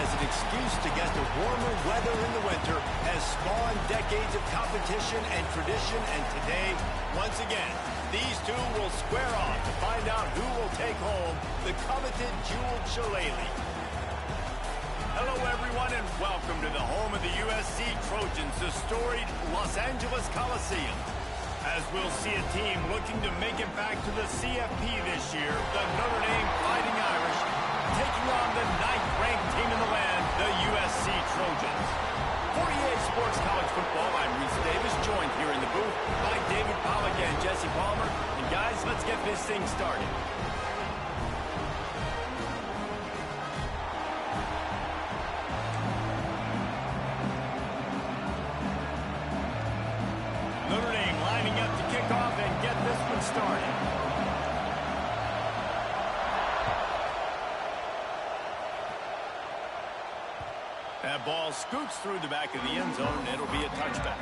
as an excuse to get to warmer weather in the winter has spawned decades of competition and tradition, and today, once again, these two will square off to find out who will take home the coveted jeweled shillelagh. Hello, everyone, and welcome to the home of the USC Trojans, the storied Los Angeles Coliseum. As we'll see a team looking to make it back to the CFP this year, the Notre Dame Fighting Irish, taking on the 9th-ranked team in the land, the USC Trojans. 48 Sports College Football, I'm Reese Davis, joined here in the booth by David Pollack and Jesse Palmer. And guys, let's get this thing started. Notre Dame lining up to kick off and get this one started. That ball scoots through the back of the end zone, and it'll be a touchback.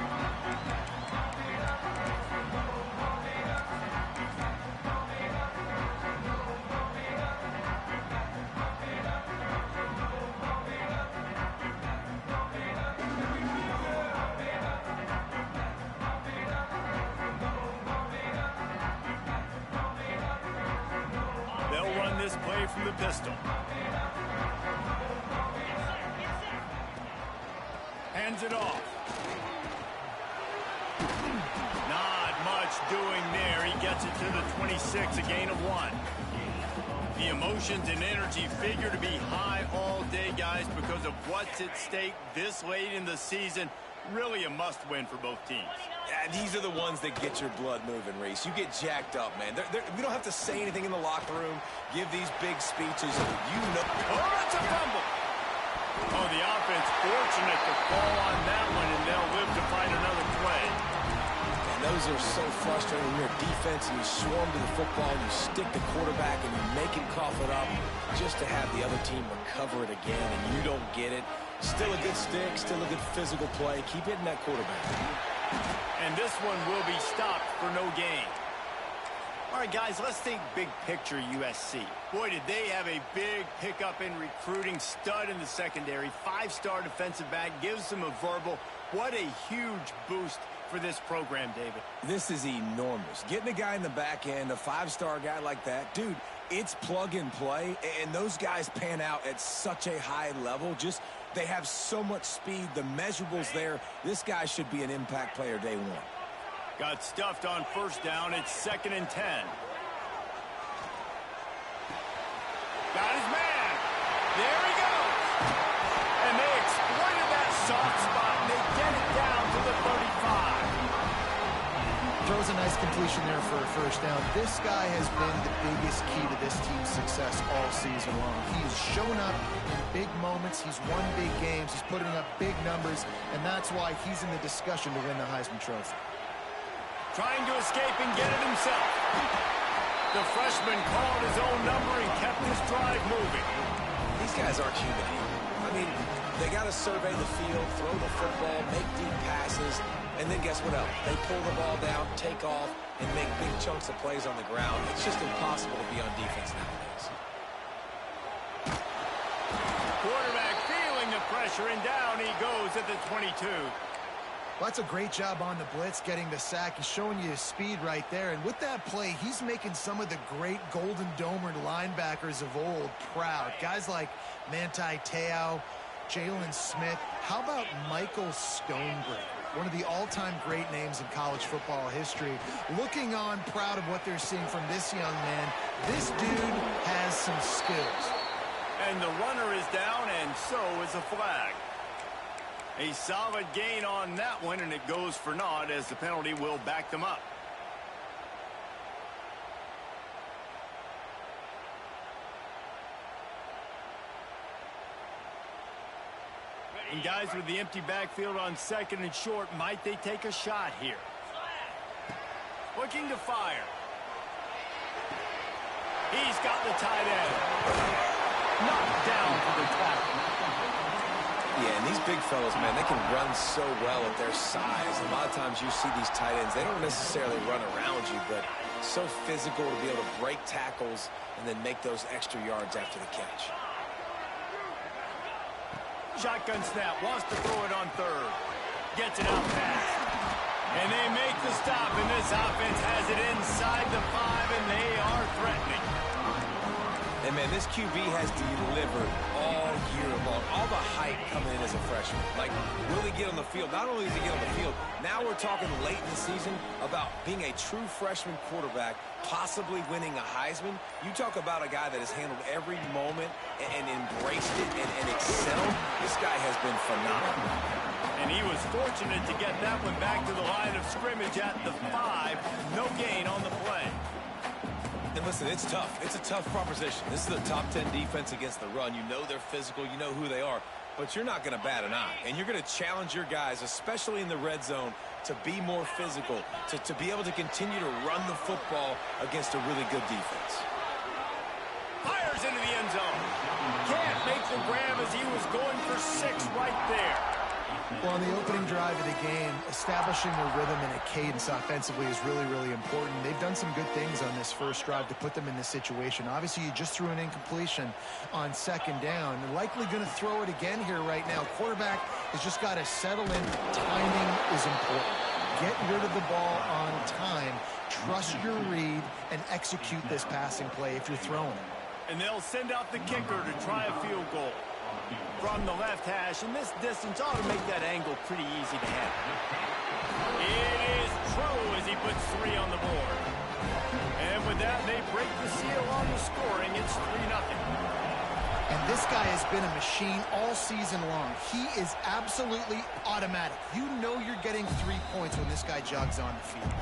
They'll run this play from the pistol. Hands it off. Not much doing there. He gets it to the 26, a gain of 1. The emotions and energy figure to be high all day, guys, because of what's at stake this late in the season. Really a must-win for both teams. Yeah, these are the ones that get your blood moving, Reese. You get jacked up, man. We don't have to say anything in the locker room, give these big speeches. You know. Oh, it's a fumble. Oh, the offense fortunate to fall on that one, and they'll live to find another play. And those are so frustrating when you're a defense and you swarm to the football, and you stick the quarterback, and you make him cough it up just to have the other team recover it again, and you don't get it. Still a good stick, still a good physical play. Keep hitting that quarterback. And this one will be stopped for no gain. All right, guys, let's think big picture USC. Boy, did they have a big pickup in recruiting. Stud in the secondary. 5-star defensive back. Gives them a verbal. What a huge boost for this program, David. This is enormous. Getting a guy in the back end, a 5-star guy like that, dude, it's plug and play, and those guys pan out at such a high level. Just, they have so much speed. The measurables there. This guy should be an impact player day one. Got stuffed on first down. It's 2nd and 10. Got his man. There he goes. And they exploited that soft spot, and they get it down to the 35. Throws a nice completion there for a first down. This guy has been the biggest key to this team's success all season long. He's shown up in big moments. He's won big games. He's putting up big numbers, and that's why he's in the discussion to win the Heisman Trophy. Trying to escape and get it himself. The freshman called his own number and kept his drive moving. These guys aren't human. I mean, they got to survey the field, throw the football, make deep passes, and then guess what else? They pull the ball down, take off, and make big chunks of plays on the ground. It's just impossible to be on defense nowadays. Quarterback feeling the pressure, and down he goes at the 22. Well, that's a great job on the blitz, getting the sack. He's showing you his speed right there. And with that play, he's making some of the great Golden Domer linebackers of old proud. Guys like Manti Te'o, Jalen Smith. How about Michael Stonebreaker? One of the all-time great names in college football history. Looking on, proud of what they're seeing from this young man. This dude has some skills. And the runner is down, and so is a flag. A solid gain on that one, and it goes for naught as the penalty will back them up. And guys, with the empty backfield on 2nd and short, might they take a shot here? Looking to fire. He's got the tight end. Knocked down for the tackle. Yeah, and these big fellas, man, they can run so well at their size. A lot of times you see these tight ends, they don't necessarily run around you, but so physical to be able to break tackles and then make those extra yards after the catch. Shotgun snap, wants to throw it on third. Gets it out fast. And they make the stop, and this offense has it inside the 5, and they are threatening. And, man, this QB has delivered all year long. All the hype coming in as a freshman. Like, will he get on the field? Not only does he get on the field, now we're talking late in the season about being a true freshman quarterback, possibly winning a Heisman. You talk about a guy that has handled every moment and embraced it and excelled. This guy has been phenomenal. And he was fortunate to get that one back to the line of scrimmage at the 5. No gain on the play. And listen, it's tough. It's a tough proposition. This is a top 10 defense against the run. You know they're physical. You know who they are. But you're not going to bat an eye. And you're going to challenge your guys, especially in the red zone, to be more physical, to be able to continue to run the football against a really good defense. Fires into the end zone. Can't make the grab as he was going for 6 right there. Well, on the opening drive of the game, establishing a rhythm and a cadence offensively is really, really important. They've done some good things on this first drive to put them in this situation. Obviously, you just threw an incompletion on second down. They're likely going to throw it again here right now. Quarterback has just got to settle in. Timing is important. Get rid of the ball on time. Trust your read and execute this passing play if you're throwing it. And they'll send out the kicker to try a field goal. From the left hash, and this distance ought to make that angle pretty easy to handle. It is true as he puts 3 on the board. And with that, they break the seal on the scoring. It's 3-0. And this guy has been a machine all season long. He is absolutely automatic. You know you're getting 3 points when this guy jogs on the field.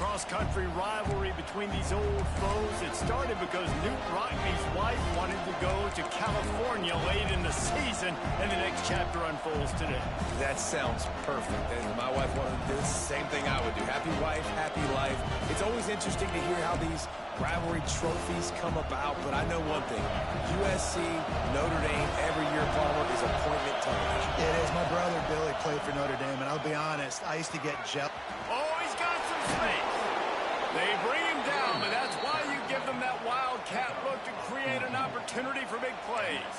Cross-country rivalry between these old foes. It started because Newt Rockney's wife wanted to go to California late in the season, and the next chapter unfolds today. That sounds perfect. And my wife wanted to do the same thing I would do. Happy wife, happy life. It's always interesting to hear how these rivalry trophies come about, but I know one thing. USC, Notre Dame, every year, Palmer, is appointment television. It is. My brother Billy played for Notre Dame, and I'll be honest, I used to get jealous. Oh, he's got some space. They bring him down, but that's why you give them that wildcat look to create an opportunity for big plays.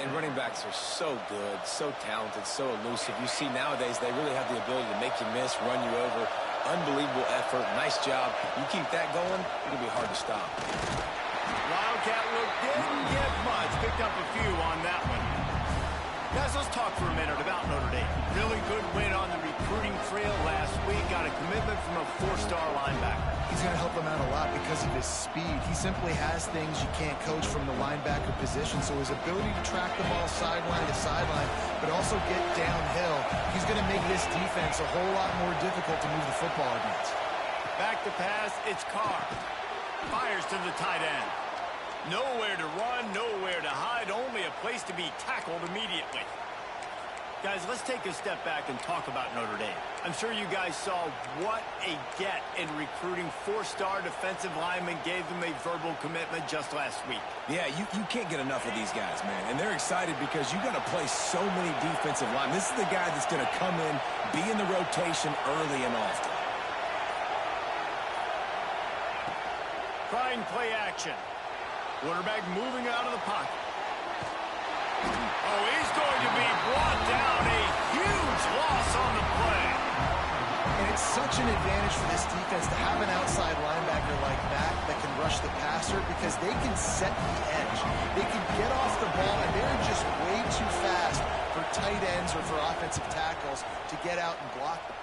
And running backs are so good, so talented, so elusive. You see nowadays they really have the ability to make you miss, run you over. Unbelievable effort. Nice job. You keep that going, it'll be hard to stop. Wildcat look didn't get much. Picked up a few on that one. Guys, let's talk for a minute about Notre Dame. Really good win on the recruiting trail last week. Got a commitment from a 4-star linebacker. He's going to help them out a lot because of his speed. He simply has things you can't coach from the linebacker position. So his ability to track the ball sideline to sideline, but also get downhill, he's going to make this defense a whole lot more difficult to move the football against. Back to pass, it's Carr. Fires to the tight end. Nowhere to run, nowhere to hide, only a place to be tackled immediately. Guys, let's take a step back and talk about Notre Dame. I'm sure you guys saw what a get in recruiting. 4-star defensive linemen gave them a verbal commitment just last week. Yeah, you can't get enough of these guys, man. And they're excited because you got to play so many defensive linemen. This is the guy that's going to come in, be in the rotation early and often. Trying play action. Quarterback moving out of the pocket. Oh, he's going to be brought down. A huge loss on the play. And it's such an advantage for this defense to have an outside linebacker like that can rush the passer because they can set the edge. They can get off the ball, and they're just way too fast for tight ends or for offensive tackles to get out and block them.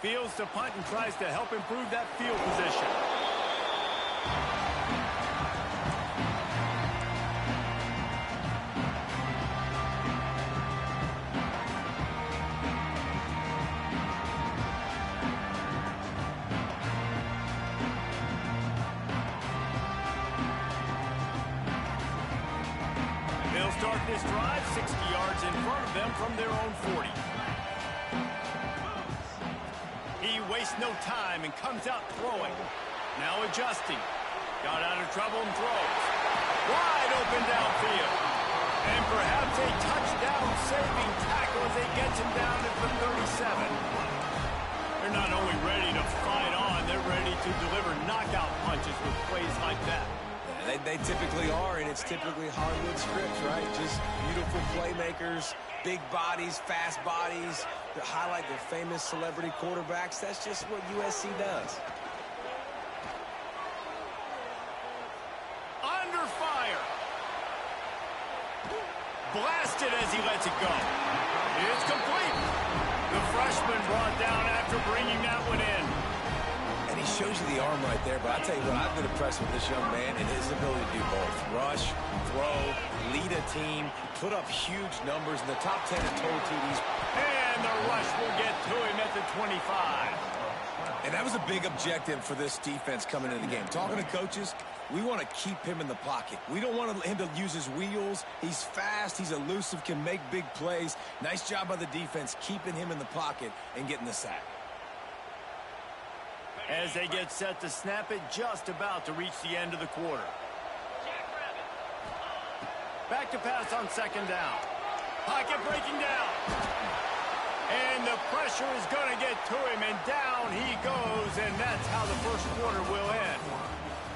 Fields to punt and tries to help improve that field position. They'll start this drive 60 yards in front of them from their own 40. He wastes no time and comes out throwing. Now adjusting. Got out of trouble and throws. Wide open downfield. And perhaps a touchdown-saving tackle as they get him down at the 37. They're not only ready to fight on, they're ready to deliver knockout punches with plays like that. They typically are, and it's typically Hollywood scripts, right? Just beautiful playmakers, big bodies, fast bodies that highlight their famous celebrity quarterbacks. That's just what USC does. Under fire. Blasted as he lets it go. It's complete. The freshman brought down after bringing that one in. And he shows you the arm right there, but I tell you what, I've been impressed with this young man and his ability to do both. Rush, throw, lead a team, put up huge numbers in the top 10 in total TDs. And the rush will get to him at the 25. And that was a big objective for this defense coming into the game. Talking to coaches, we want to keep him in the pocket. We don't want him to use his wheels. He's fast, he's elusive, can make big plays. Nice job by the defense keeping him in the pocket and getting the sack. As they get set to snap it, just about to reach the end of the quarter. Back to pass on second down. Pocket breaking down. And the pressure is going to get to him, and down he goes, and that's how the first quarter will end.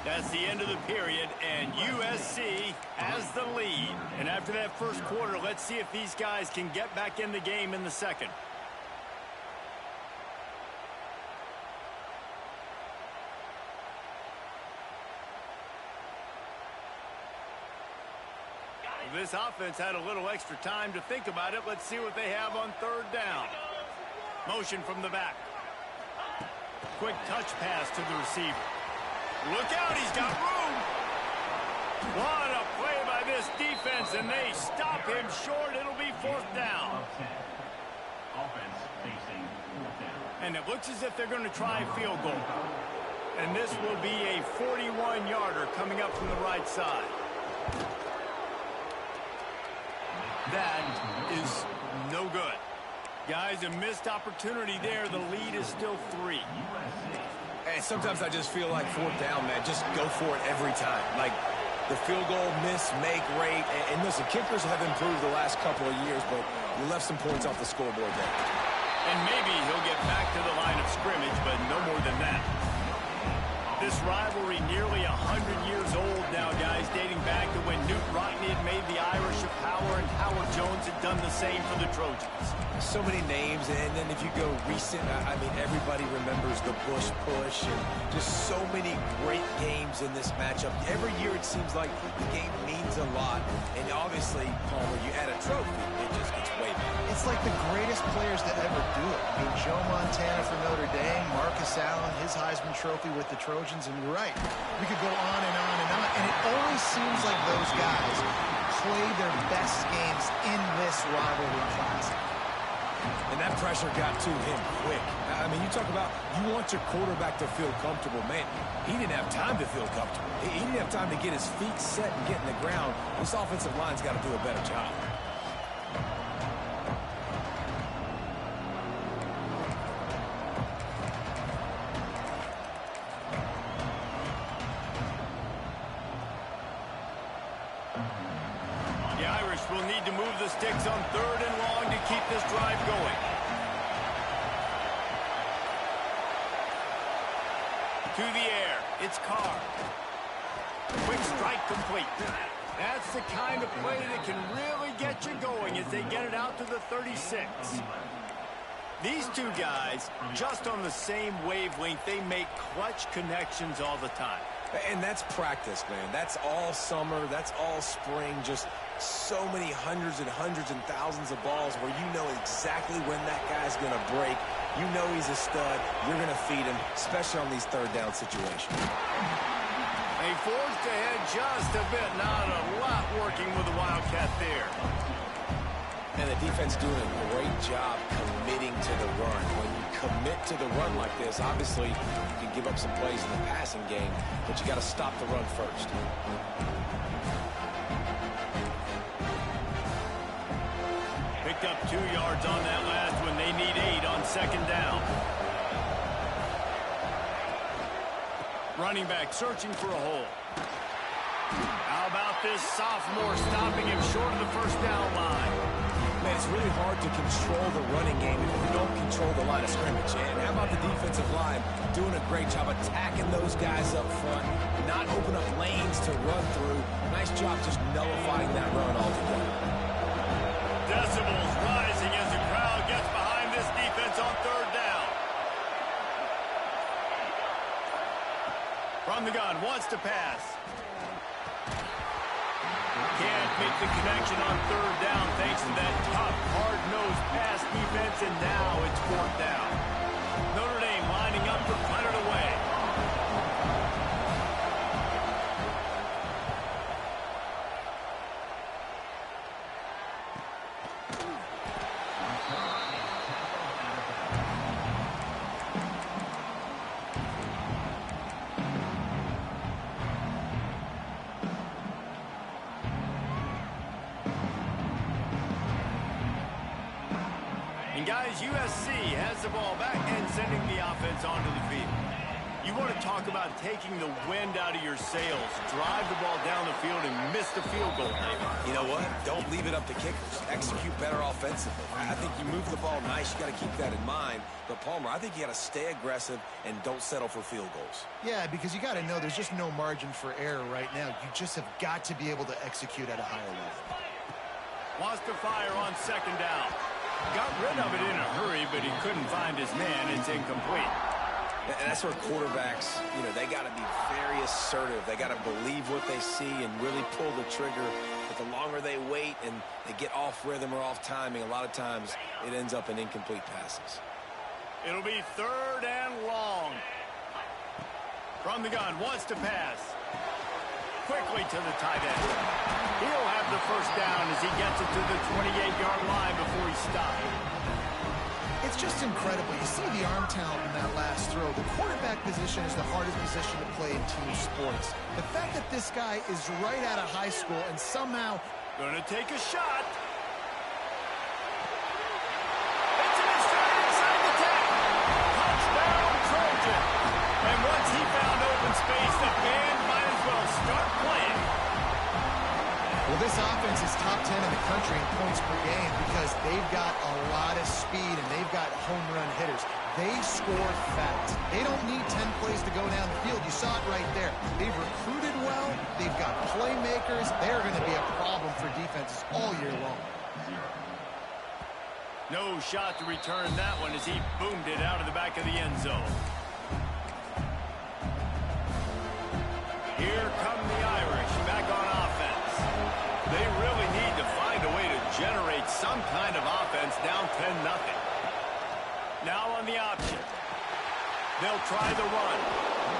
That's the end of the period, and USC has the lead. And after that first quarter, let's see if these guys can get back in the game in the second. This offense had a little extra time to think about it. Let's see what they have on third down. Motion from the back. Quick touch pass to the receiver. Look out, he's got room. What a play by this defense, and they stop him short. It'll be fourth down. And it looks as if they're going to try a field goal. And this will be a 41-yarder coming up from the right side. That is no good. Guys, a missed opportunity there. The lead is still 3. And sometimes I just feel like fourth down, man. Just go for it every time. Like the field goal miss, make rate. And listen, kickers have improved the last couple of years, but you left some points off the scoreboard there. And maybe he'll get back to the line of scrimmage, but no more than that. This rivalry nearly 100 years old now, guys, dating back to when Newt Rockne had made the Irish a power and Howard Jones had done the same for the Trojans. So many names, and then if you go recent, I mean, everybody remembers the Bush push and just so many great games in this matchup. Every year it seems like the game means a lot, and obviously, Palmer, you add a trophy, it just gets way better. It's like the greatest players to ever do it. I mean, Joe Montana for Notre Dame, Marcus Allen, his Heisman Trophy with the Trojans, and you're right. We could go on and on and on, and it always seems like those guys play their best games in this rivalry classic. And that pressure got to him quick. I mean, you talk about you want your quarterback to feel comfortable. Man, he didn't have time to feel comfortable. He didn't have time to get his feet set and get in the ground. This offensive line's got to do a better job. The Irish will need to move the sticks on third and long to keep this drive going. To the air, it's Carr. Quick strike complete. That's the kind of play that can really get you going as they get it out to the 36. These two guys, just on the same wavelength, they make clutch connections all the time. And that's practice, man. That's all summer. That's all spring. Just so many hundreds and thousands of balls where you know exactly when that guy's going to break. You know he's a stud. You're going to feed him, especially on these third down situations. They forged ahead just a bit. Not a lot working with the Wildcat there. And the defense doing a great job committing to the run. When you commit to the run like this, obviously you can give up some plays in the passing game, but you got to stop the run first. Picked up 2 yards on that last one. They need 8 on second down. Running back searching for a hole. How about this sophomore stopping him short of the first down line? Man, it's really hard to control the running game if you don't control the line of scrimmage. And how about the defensive line doing a great job attacking those guys up front, not open up lanes to run through. Nice job just nullifying that run altogether. Decibels rising as the crowd gets behind this defense on third down. From the gun, wants to pass. Can't make the connection on third down thanks to that tough, hard-nosed pass defense, and now it's fourth down. Notre Dame lining up to punt it away. And guys, USC has the ball back and sending the offense onto the field. You want to talk about taking the wind out of your sails. Drive the ball down the field and miss the field goal, maybe. You know what? Don't leave it up to kickers. Execute better offensively. I think you move the ball nice. You got to keep that in mind. But, Palmer, I think you got to stay aggressive and don't settle for field goals. Yeah, because you got to know there's just no margin for error right now. You just have got to be able to execute at a higher level. Wants to fire on second down. Got rid of it in a hurry, but he couldn't find his man. It's incomplete. And that's where quarterbacks, you know, they got to be very assertive. They got to believe what they see and really pull the trigger. But the longer they wait and they get off rhythm or off timing, a lot of times it ends up in incomplete passes. It'll be third and long. From the gun, wants to pass. Quickly to the tight end. He'll have the first down as he gets it to the 28-yard line before he stops. It's just incredible. You see the arm talent in that last throw. The quarterback position is the hardest position to play in team sports. The fact that this guy is right out of high school and somehow... Gonna take a shot. It's in his stride inside the 10. Touchdown, Trojan. And once he found open space, the band might as well start playing. Well, this offense is top 10 in the country in points per game because they've got a lot of speed and they've got home run hitters. They score fast. They don't need 10 plays to go down the field. You saw it right there. They've recruited well. They've got playmakers. They're going to be a problem for defenses all year long. No shot to return that one as he boomed it out of the back of the end zone. Here come the Irish back on offense. They really need to find a way to generate some kind of offense down 10-0. Now on the option. They'll try the run.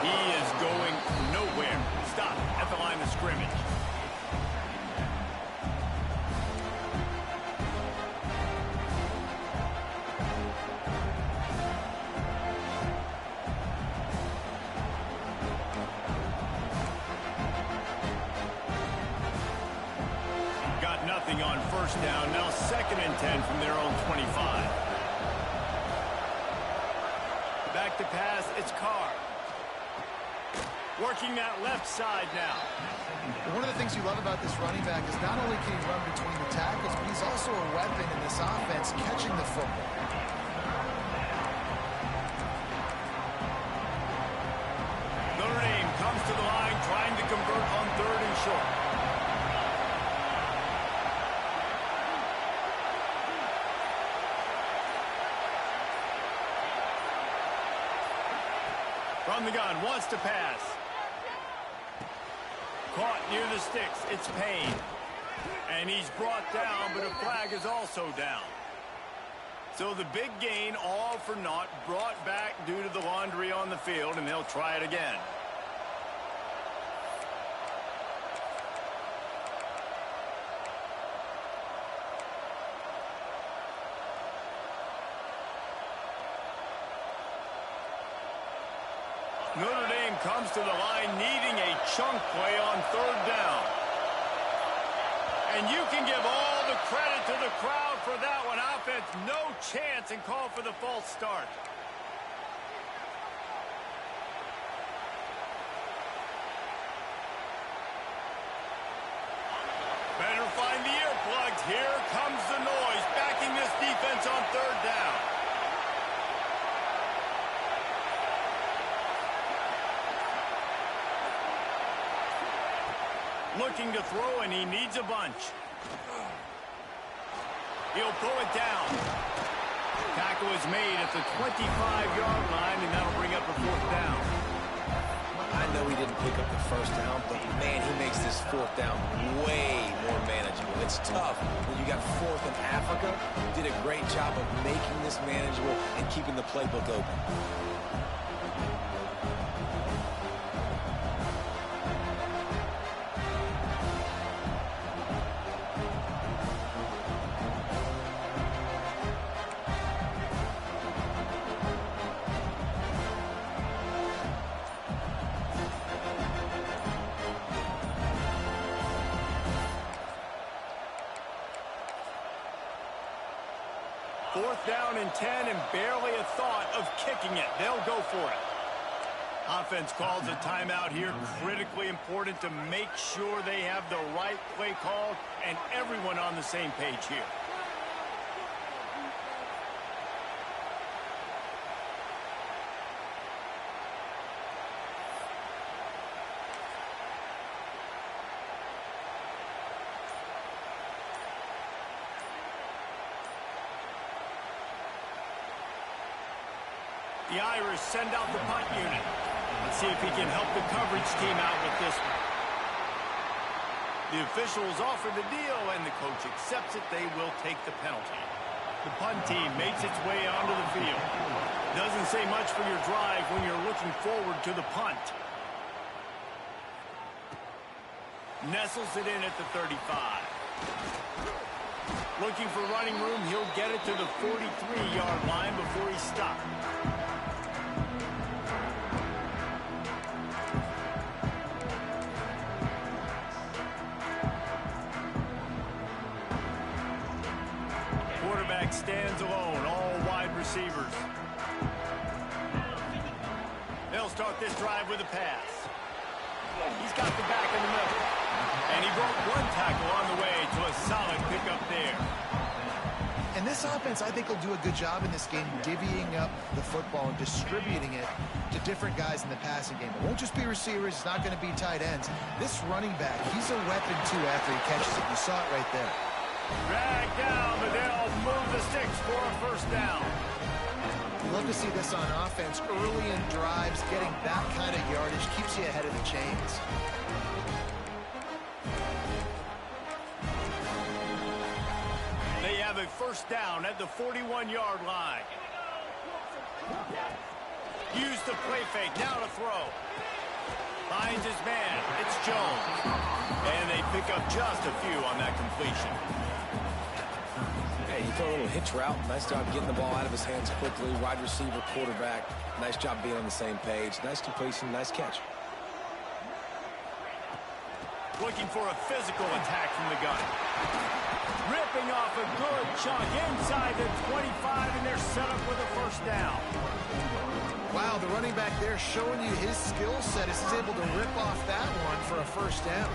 He is going nowhere. Stop at the line of scrimmage. On first down, now 2nd and 10 from their own 25. Back to pass, it's Carr. Working that left side now. One of the things you love about this running back is not only can he run between the tackles, but he's also a weapon in this offense catching the football. Notre Dame comes to the line trying to convert on 3rd and short. From the gun, wants to pass. Caught near the sticks. It's Payne. And he's brought down, but a flag is also down. So the big gain, all for naught, brought back due to the laundry on the field, and they'll try it again. Notre Dame comes to the line needing a chunk play on 3rd down. And you can give all the credit to the crowd for that one. Offense, no chance, and call for the false start. Better find the earplugs. Here comes the noise. Looking to throw, and he needs a bunch. He'll pull it down. Tackle is made at the 25-yard line, and that'll bring up a 4th down. I know he didn't pick up the 1st down, but, man, he makes this 4th down way more manageable. It's tough when you got 4th in Africa. He did a great job of making this manageable and keeping the playbook open. Fourth down and 10, and barely a thought of kicking it. They'll go for it. Offense calls a timeout here. Critically important to make sure they have the right play called and everyone on the same page here. The Irish send out the punt unit. Let's see if he can help the coverage team out with this one. The officials offer the deal, and the coach accepts it. They will take the penalty. The punt team makes its way onto the field. Doesn't say much for your drive when you're looking forward to the punt. Nestles it in at the 35. Looking for running room, he'll get it to the 43-yard line before he stopped. Stands alone, all wide receivers. They'll start this drive with a pass. He's got the back in the middle. And he broke one tackle on the way to a solid pickup there. And this offense, I think, will do a good job in this game divvying up the football and distributing it to different guys in the passing game. It won't just be receivers. It's not going to be tight ends. This running back, he's a weapon, too, after he catches it. You saw it right there. Drag down, but they'll move the sticks for a 1st down. You love to see this on offense early in drives. Getting that kind of yardage keeps you ahead of the chains. They have a 1st down at the 41-yard line. Use the play fake, now to throw. Finds his man, it's Jones. And they pick up just a few on that completion. Hey, you throw a little hitch route. Nice job getting the ball out of his hands quickly. Wide receiver, quarterback. Nice job being on the same page. Nice completion, nice catch. Looking for a physical attack from the gun. Ripping off a good chunk inside the 25, and they're set up with a 1st down. Wow, the running back there showing you his skill set is able to rip off that one for a 1st down.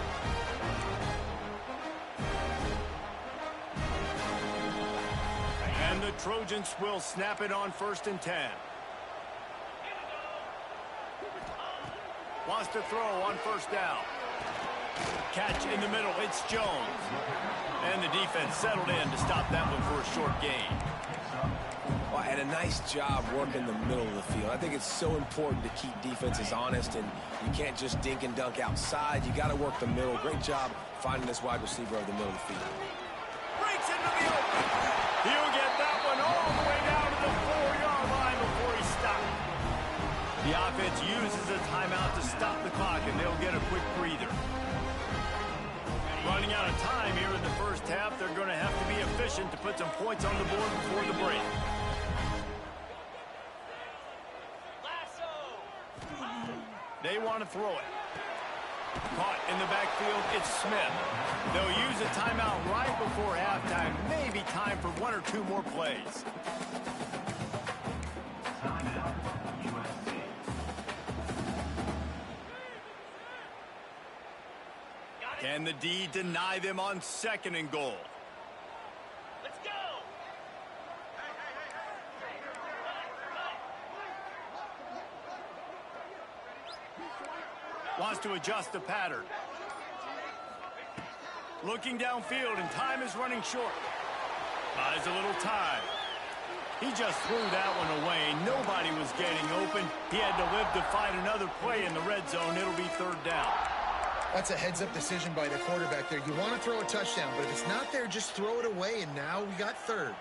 And the Trojans will snap it on 1st and 10. Wants to throw on 1st down. Catch in the middle, it's Jones. And the defense settled in to stop that one for a short gain. Well, and a nice job working the middle of the field. I think it's so important to keep defenses honest, and you can't just dink and dunk outside. You got to work the middle. Great job finding this wide receiver over the middle of the field. Breaks into the open. He'll get that one all the way down to the 4-yard line before he stopped. The offense uses a timeout to stop the clock, and they'll get a quick breather. Running out of time here in the 1st half, they're going to have to be efficient to put some points on the board before the break. They want to throw it. Caught in the backfield, it's Smith. They'll use a timeout right before halftime. Maybe time for 1 or 2 more plays. Can the D deny them on 2nd and goal? Let's go! Wants to adjust the pattern. Looking downfield, and time is running short. Buys a little time. He just threw that one away. Nobody was getting open. He had to live to fight another play in the red zone. It'll be third down. That's a heads-up decision by the quarterback there. You want to throw a touchdown, but if it's not there, just throw it away, and now we got third.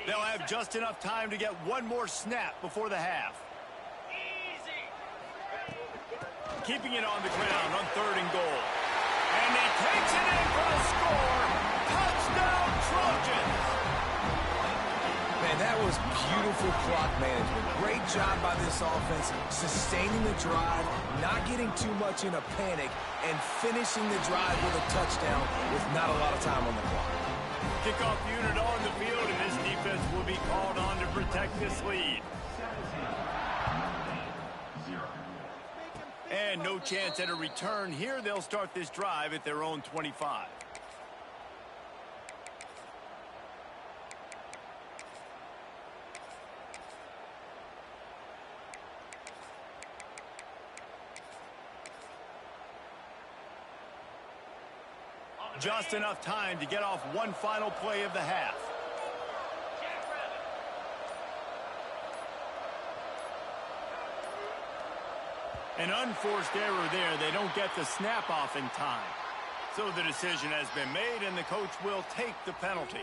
They'll have just enough time to get one more snap before the half. Keeping it on the ground on 3rd and goal. And he takes it in for the score. Touchdown, Trojans! Man, that was beautiful clock management. Great job by this offense, sustaining the drive, not getting too much in a panic, and finishing the drive with a touchdown with not a lot of time on the clock. Kickoff unit on the field, and this defense will be called on to protect this lead. And no chance at a return here. They'll start this drive at their own 25. Just enough time to get off one final play of the half. An unforced error there. They don't get the snap off in time. So the decision has been made, and the coach will take the penalty.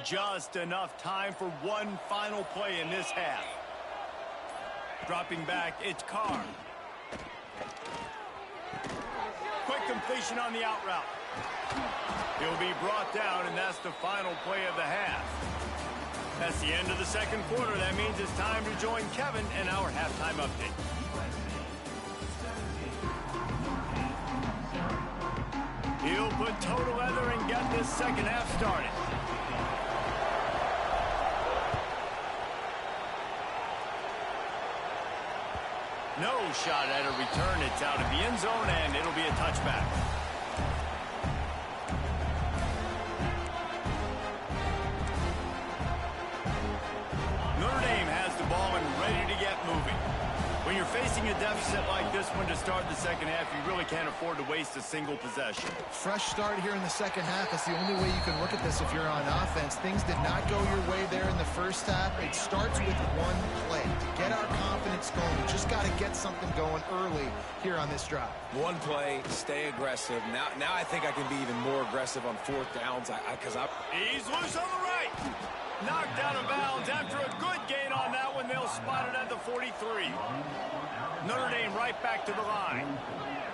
Just enough time for one final play in this half. Dropping back, it's Carr. Quick completion on the out route. He'll be brought down, and that's the final play of the half. That's the end of the second quarter. That means it's time to join Kevin and our halftime update. He'll put total leather and get this second half started. No shot at a return. It's out of the end zone, and it'll be a touchback. Notre Dame has the ball and ready to get moving. When you're facing a deficit like this one to start the second half, you really can't afford to waste a single possession. Fresh start here in the second half. That's the only way you can look at this if you're on offense. Things did not go your way there in the first half. It starts with one play. To get our confidence going, we just got to get something going early here on this drive. One play, stay aggressive. Now I think I can be even more aggressive on 4th downs. He's loose on the right. Knocked out of bounds after a good gain on that one. They'll spot it at the 43. Notre Dame right back to the line.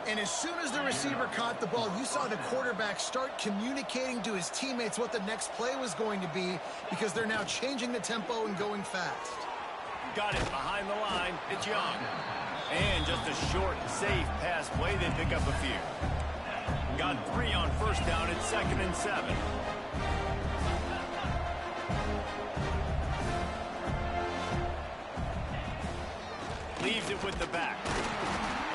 And as soon as the receiver caught the ball, you saw the quarterback start communicating to his teammates what the next play was going to be, because they're now changing the tempo and going fast. Got it behind the line. It's Young. And just a short, safe pass play. They pick up a few. Got 3 on first down. It's 2nd and 7. Leaves it with the back.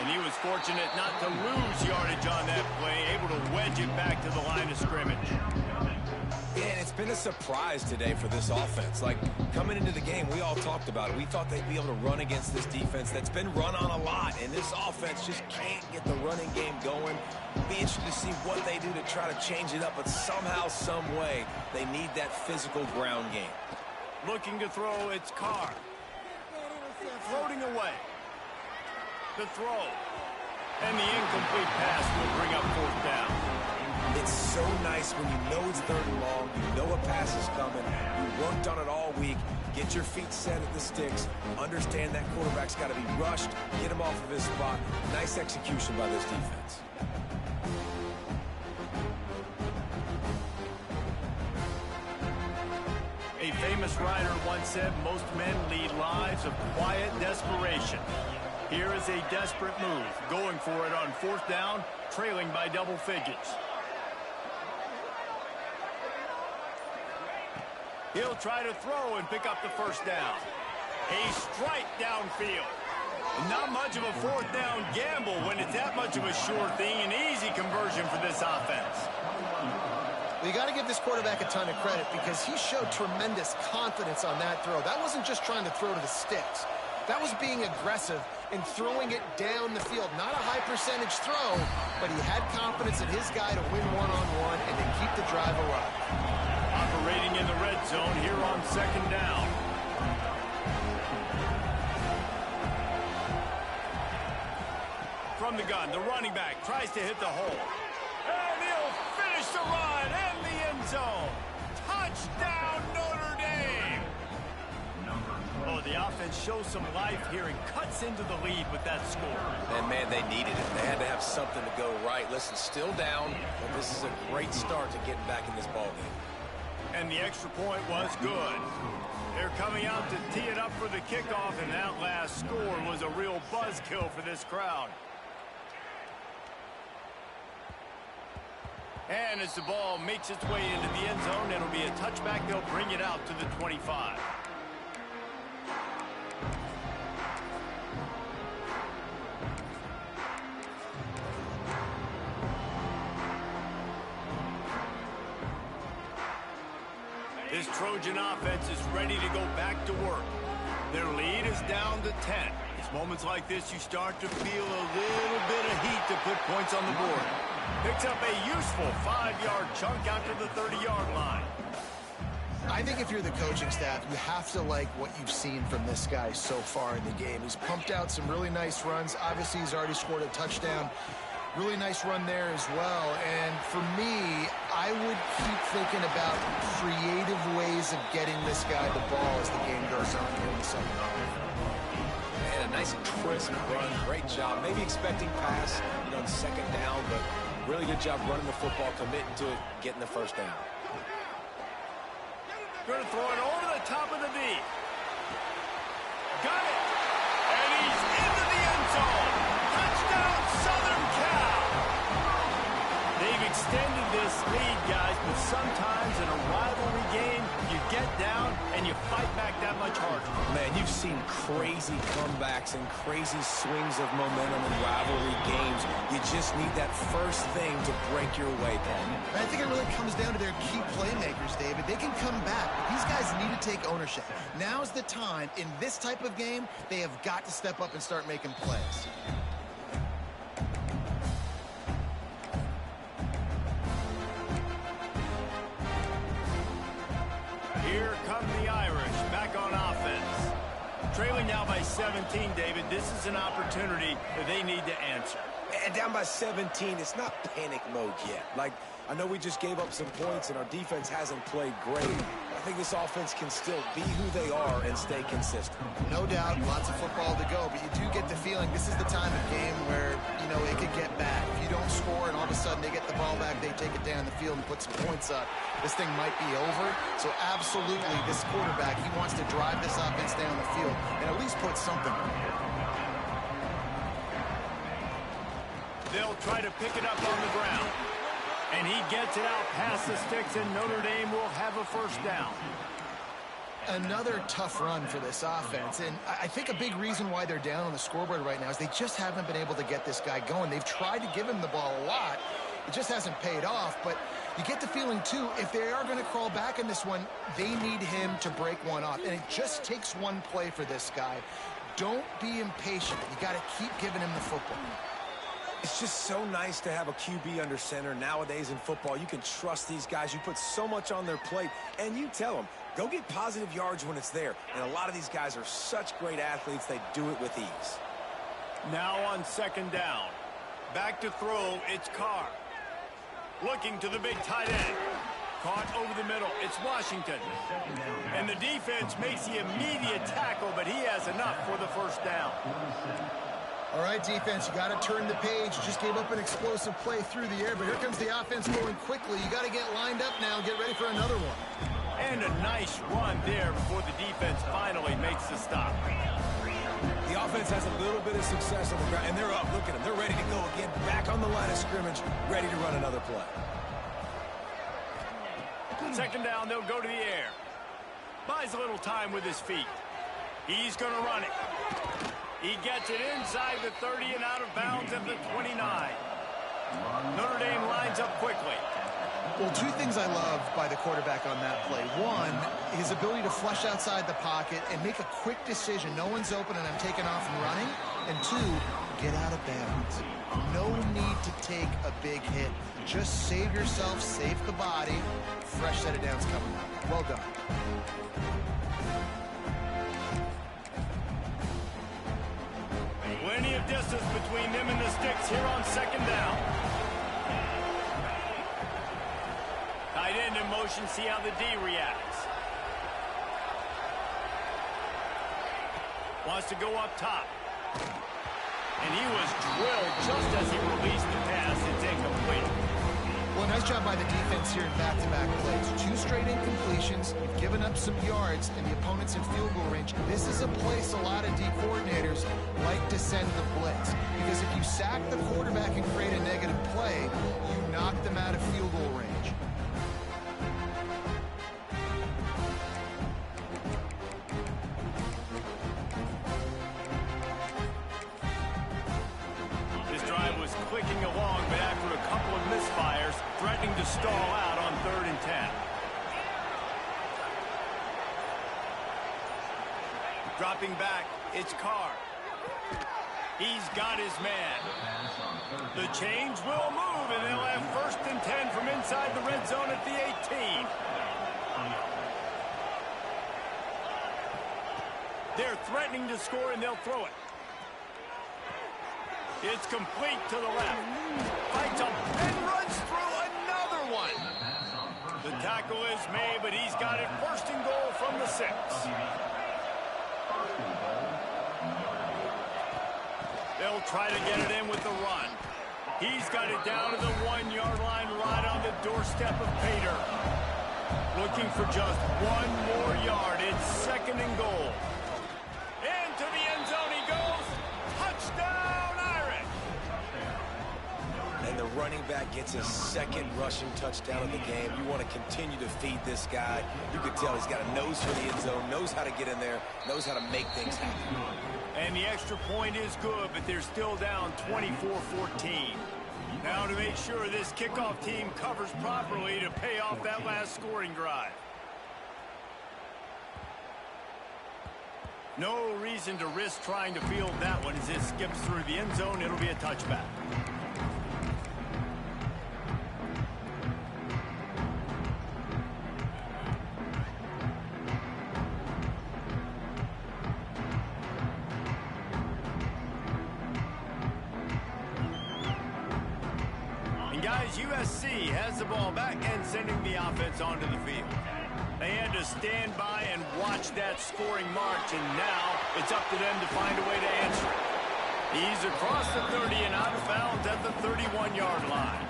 And he was fortunate not to lose yardage on that play, able to wedge it back to the line of scrimmage. Yeah, and it's been a surprise today for this offense. Like, coming into the game, we all talked about it. We thought they'd be able to run against this defense that's been run on a lot, and this offense just can't get the running game going. Be interested to see what they do to try to change it up, but somehow, some way, they need that physical ground game. Looking to throw, it's Carr. Floating away. The throw. And the incomplete pass will bring up 4th down. It's so nice when you know it's 3rd and long, you know a pass is coming, you worked on it all week, get your feet set at the sticks, understand that quarterback's got to be rushed, get him off of his spot. Nice execution by this defense. A famous writer once said, most men lead lives of quiet desperation. Here is a desperate move, going for it on 4th down, trailing by double figures. He'll try to throw and pick up the first down. A strike downfield. Not much of a fourth down gamble when it's that much of a sure thing. An easy conversion for this offense. Well, you got to give this quarterback a ton of credit because he showed tremendous confidence on that throw. That wasn't just trying to throw to the sticks. That was being aggressive and throwing it down the field. Not a high percentage throw, but he had confidence in his guy to win one-on-one and to keep the drive alive. Operating in the red zone here on second down. From the gun, the running back tries to hit the hole. And he'll finish the run and the end zone. Touchdown, Notre Dame! Oh, the offense shows some life here and cuts into the lead with that score. And, man, they needed it. They had to have something to go right. Listen, still down, but this is a great start to getting back in this ballgame. And the extra point was good. They're coming out to tee it up for the kickoff, and that last score was a real buzzkill for this crowd. And as the ball makes its way into the end zone, it'll be a touchback. They'll bring it out to the 25. This Trojan offense is ready to go back to work. Their lead is down to 10. It's moments like this you start to feel a little bit of heat to put points on the board. Picks up a useful 5-yard chunk out to the 30-yard line. I think if you're the coaching staff, you have to like what you've seen from this guy so far in the game. He's pumped out some really nice runs. Obviously, he's already scored a touchdown. Really nice run there as well. And for me, I would keep thinking about creative ways of getting this guy the ball as the game goes on here in the second half. And a nice crisp run. Great job. Maybe expecting pass on second down, but really good job running the football, committing to it, getting the first down. Going to throw it over the top of the D. Got it. And he's into the end zone. Touchdown, Southern Cal. They've extended this lead, guys, but sometimes in a rivalry game, you get down and you fight back that much harder. Man, you've seen crazy comebacks and crazy swings of momentum in rivalry games. You just need that first thing to break your way, Paul. I think it really comes down to their key playmakers, David. They can come back, but these guys need to take ownership. Now's the time. In this type of game, they have got to step up and start making plays. Here come the Irish back on offense. Trailing now by 17, David. This is an opportunity that they need to answer. And down by 17, it's not panic mode yet. Like, I know we just gave up some points and our defense hasn't played great. I think this offense can still be who they are and stay consistent. No doubt, lots of football to go, but you do get the feeling this is the time of game where, you know, it could get bad. If you don't score and all of a sudden they get the ball back, they take it down the field and put some points up, this thing might be over. So absolutely, this quarterback, he wants to drive this offense down the field and at least put something on it. They'll try to pick it up on the ground. And he gets it out past the sticks, and Notre Dame will have a first down. Another tough run for this offense, and I think a big reason why they're down on the scoreboard right now is they just haven't been able to get this guy going. They've tried to give him the ball a lot. It just hasn't paid off, but you get the feeling, too, if they are going to crawl back in this one, they need him to break one off, and it just takes one play for this guy. Don't be impatient. You got to keep giving him the football. It's just so nice to have a QB under center. Nowadays in football, you can trust these guys. You put so much on their plate, and you tell them, go get positive yards when it's there. And a lot of these guys are such great athletes, they do it with ease. Now on second down. Back to throw, it's Carr. Looking to the big tight end. Caught over the middle, it's Washington. And the defense makes the immediate tackle, but he has enough for the first down. All right, defense, you got to turn the page. You just gave up an explosive play through the air, but here comes the offense going quickly. You got to get lined up now and get ready for another one. And a nice run there before the defense finally makes the stop. The offense has a little bit of success on the ground, and they're up. Look at them. They're ready to go again, back on the line of scrimmage, ready to run another play. Second down, they'll go to the air. Buys a little time with his feet. He's going to run it. He gets it inside the 30 and out of bounds at the 29. Notre Dame lines up quickly. Well, two things I love by the quarterback on that play. One, his ability to flush outside the pocket and make a quick decision. No one's open and I'm taking off and running. And two, get out of bounds. No need to take a big hit. Just save yourself, save the body. Fresh set of downs coming up. Well done. Plenty of distance between them and the sticks here on second down. Tight end in motion, see how the D reacts. Wants to go up top. And he was drilled just as he released the pass. It's incomplete. Well, nice job by the defense here in back-to-back plays. 2 straight incompletions. You've given up some yards, and the opponent's in field goal range. This is a place a lot of D coordinators like to send the blitz. Because if you sack the quarterback and create a negative play, you knock them out of field goal range. Clicking along, but after a couple of misfires, threatening to stall out on 3rd and 10. Dropping back, it's Carr. He's got his man. The chains will move, and they'll have 1st and 10 from inside the red zone at the 18. They're threatening to score, and they'll throw it. It's complete to the left. Fights up and runs through another one. The tackle is made, but he's got it 1st and goal from the 6. They'll try to get it in with the run. He's got it down to the 1-yard line right on the doorstep of Pater. Looking for just 1 more yard. It's 2nd and goal. Into the end zone he goes. Touchdown! And the running back gets his 2nd rushing touchdown of the game. You want to continue to feed this guy. You can tell he's got a nose for the end zone, knows how to get in there, knows how to make things happen. And the extra point is good, but they're still down 24-14. Now to make sure this kickoff team covers properly to pay off that last scoring drive. No reason to risk trying to field that one as it skips through the end zone. It'll be a touchback. Guys, USC has the ball back and sending the offense onto the field. They had to stand by and watch that scoring march, and now it's up to them to find a way to answer it. He's across the 30 and out of bounds at the 31-yard line.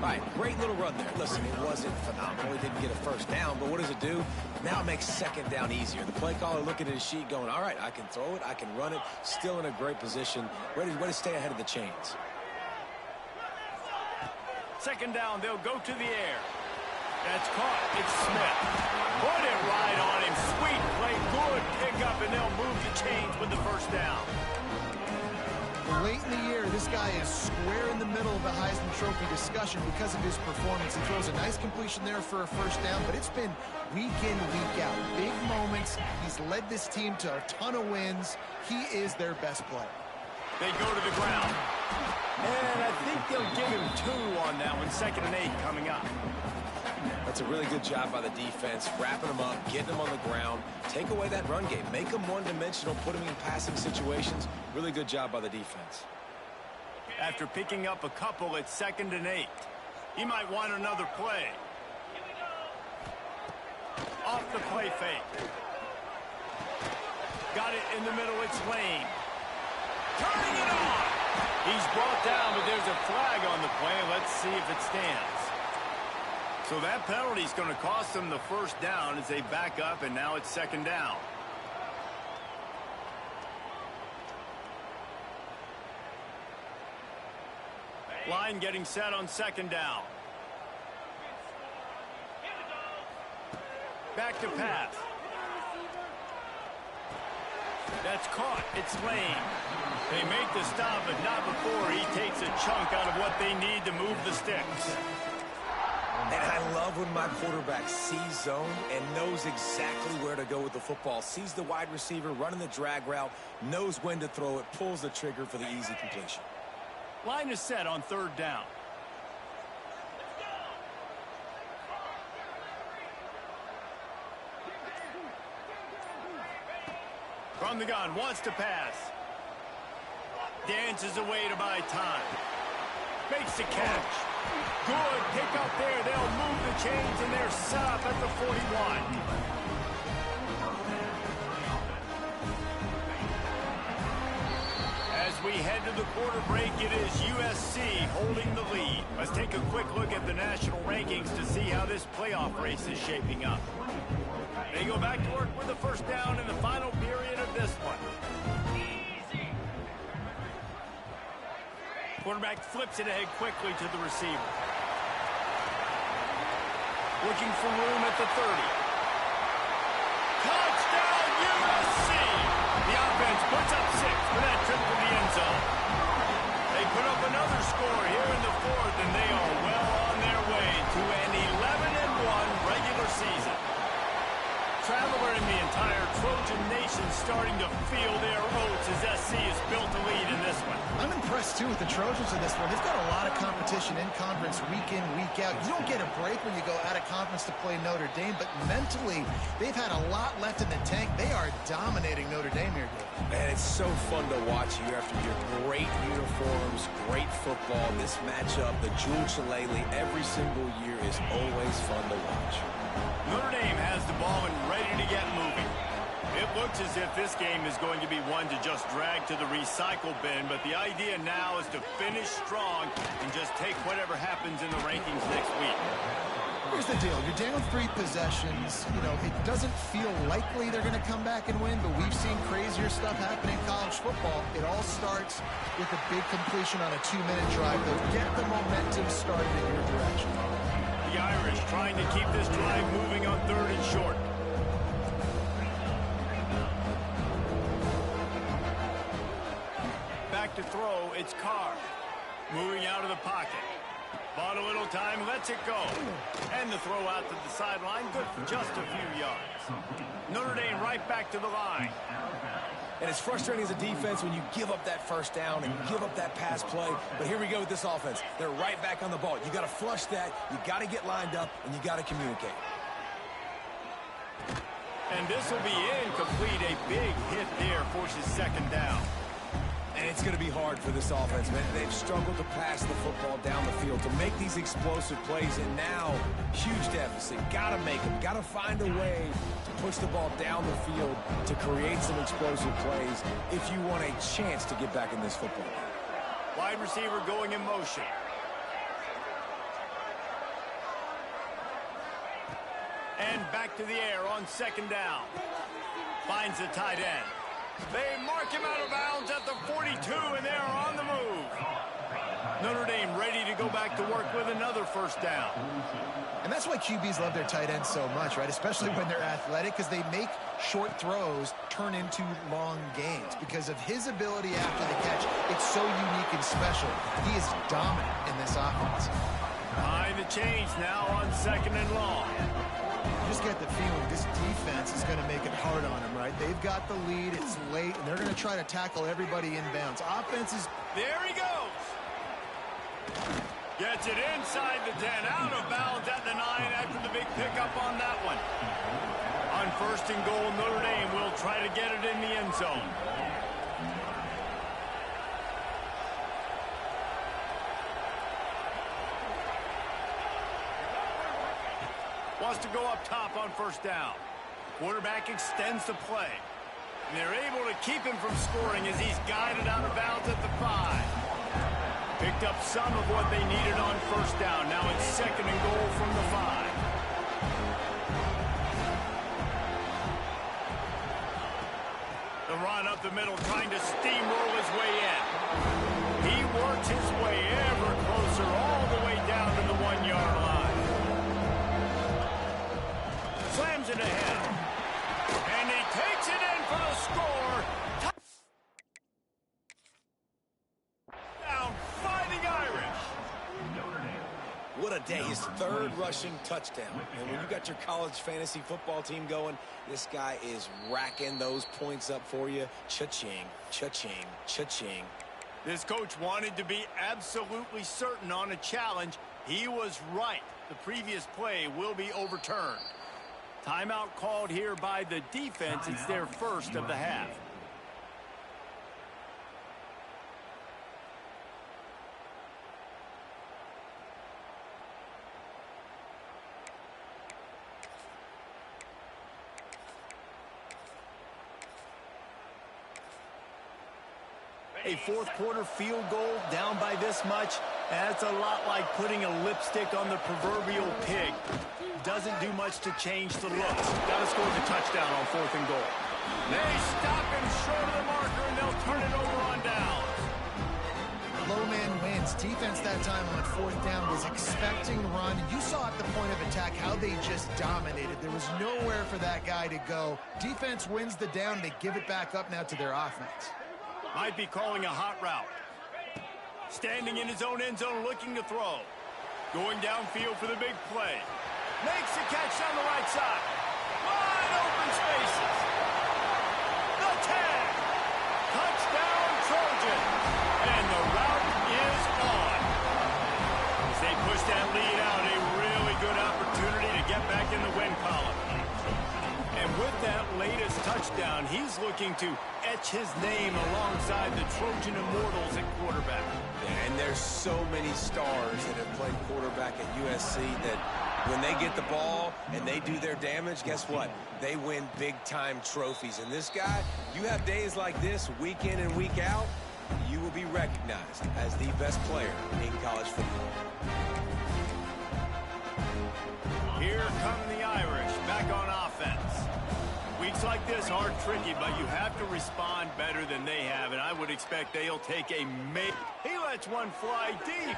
All right, great little run there. Listen, it wasn't phenomenal. He didn't get a 1st down, but what does it do? Now it makes 2nd down easier. The play caller looking at his sheet going, all right, I can throw it, I can run it, still in a great position, ready to stay ahead of the chains. 2nd down, they'll go to the air. That's caught. It's Smith. Put it right on him. Sweet play. Good pickup, and they'll move the chains with the 1st down. Late in the year, this guy is square in the middle of the Heisman Trophy discussion because of his performance. He throws a nice completion there for a 1st down, but it's been week in, week out. Big moments. He's led this team to a ton of wins. He is their best player. They go to the ground. And I think they'll give him 2 on that one. 2nd and 8 coming up. That's a really good job by the defense, wrapping them up, getting them on the ground. Take away that run game. Make them one-dimensional, put them in passing situations. Really good job by the defense. After picking up a couple, it's 2nd and 8. He might want another play. Off the play fake. Got it in the middle. It's Lane. Turning it on. He's brought down, but there's a flag on the play. Let's see if it stands. So that penalty is going to cost them the 1st down as they back up, and now it's 2nd down. Line getting set on 2nd down. Back to pass. That's caught. It's Lane. They make the stop, but not before he takes a chunk out of what they need to move the sticks. And I love when my quarterback sees zone and knows exactly where to go with the football. Sees the wide receiver running the drag route, knows when to throw it, pulls the trigger for the easy completion. Line is set on 3rd down. From the gun, wants to pass. Dances away to buy time. Makes the catch. Good pick up there. They'll move the chains, and they're set up at the 41. As we head to the quarter break, it is USC holding the lead. Let's take a quick look at the national rankings to see how this playoff race is shaping up. They go back to work with the first down in the final period of this one. Quarterback flips it ahead quickly to the receiver. Looking for room at the 30. Touchdown, USC! The offense puts up 6 for that trip to the end zone. They put up another score here in the 4th, and they are well on their way to an 11-1 regular season. Traveler and the entire Trojan Nation starting to feel their oats as SC has built a lead in this one. I'm impressed, too, with the Trojans in this one. They've got a lot of competition in conference week in, week out. You don't get a break when you go out of conference to play Notre Dame, but mentally, they've had a lot left in the tank. They are dominating Notre Dame here, Dave. And it's so fun to watch year after year. Great uniforms, great football. This matchup, the Jewel Shillelagh, every single year is always fun to watch. Notre Dame has the ball and ready to get moving. It looks as if this game is going to be one to just drag to the recycle bin, but the idea now is to finish strong and just take whatever happens in the rankings next week. Here's the deal. You're down 3 possessions. You know, it doesn't feel likely they're going to come back and win, but we've seen crazier stuff happen in college football. It all starts with a big completion on a 2-minute drive. They'll get the momentum started in your direction. The Irish trying to keep this drive moving on 3rd and short. Back to throw, it's Carr. Moving out of the pocket. Bought a little time, lets it go. And the throw out to the sideline, good for just a few yards. Notre Dame right back to the line. And it's frustrating as a defense when you give up that first down and give up that pass play. But here we go with this offense. They're right back on the ball. You got to flush that. You got to get lined up, and you got to communicate. And this will be incomplete. A big hit there forces 2nd down. And it's going to be hard for this offense, man. They've struggled to pass the football down the field, to make these explosive plays, and now, huge deficit. Got to make them. Got to find a way to push the ball down the field to create some explosive plays if you want a chance to get back in this football game. Wide receiver going in motion. And back to the air on 2nd down. Finds the tight end. They mark him out of bounds at the 42, and they're on the move. Notre Dame ready to go back to work with another first down. And that's why QBs love their tight ends so much, right? Especially when they're athletic, because they make short throws turn into long gains. Because of his ability after the catch, it's so unique and special. He is dominant in this offense. Behind the chains now on 2nd and long. You just get the feeling this defense is going to make it hard on him, right? They've got the lead, it's late, and they're going to try to tackle everybody inbounds. Offense is... There he goes! Gets it inside the 10, out of bounds at the 9 after the big pickup on that one. On 1st and goal, Notre Dame will try to get it in the end zone. Wants to go up top on 1st down. Quarterback extends the play. And they're able to keep him from scoring as he's guided out of bounds at the 5. Picked up some of what they needed on 1st down. Now it's 2nd and goal from the 5. The run up the middle, trying to steamroll his way in. He works his way ever closer all the way down to the 1-yard line. Slams it ahead. And he takes it in for the score. Touchdown, Fighting Irish. What a day. His third rushing touchdown. And when you got your college fantasy football team going, this guy is racking those points up for you. Cha-ching, cha-ching, cha-ching. This coach wanted to be absolutely certain on a challenge. He was right. The previous play will be overturned. Timeout called here by the defense. It's their first of the half. A fourth quarter field goal down by this much. That's a lot like putting a lipstick on the proverbial pig. Doesn't do much to change the looks. Got to score the touchdown on 4th and goal. They stop him short of the marker, and they'll turn it over on down. Low man wins. Defense that time on 4th down was expecting run. You saw at the point of attack how they just dominated. There was nowhere for that guy to go. Defense wins the down. They give it back up now to their offense. Might be calling a hot route. Standing in his own end zone looking to throw. Going downfield for the big play. Makes the catch on the right side. Wide open spaces. The tag. Touchdown Trojan. And the route is on. As they push that lead out, a really good opportunity to get back in the win column. And with that latest touchdown, he's looking to etch his name alongside the Trojan Immortals at quarterback. Yeah, and there's so many stars that have played quarterback at USC that when they get the ball and they do their damage, guess what? They win big-time trophies. And this guy, you have days like this, week in and week out, you will be recognized as the best player in college football. Here come the Irish back on offense. Weeks like this are tricky, but you have to respond better than they have, and I would expect they'll take a He lets one fly deep.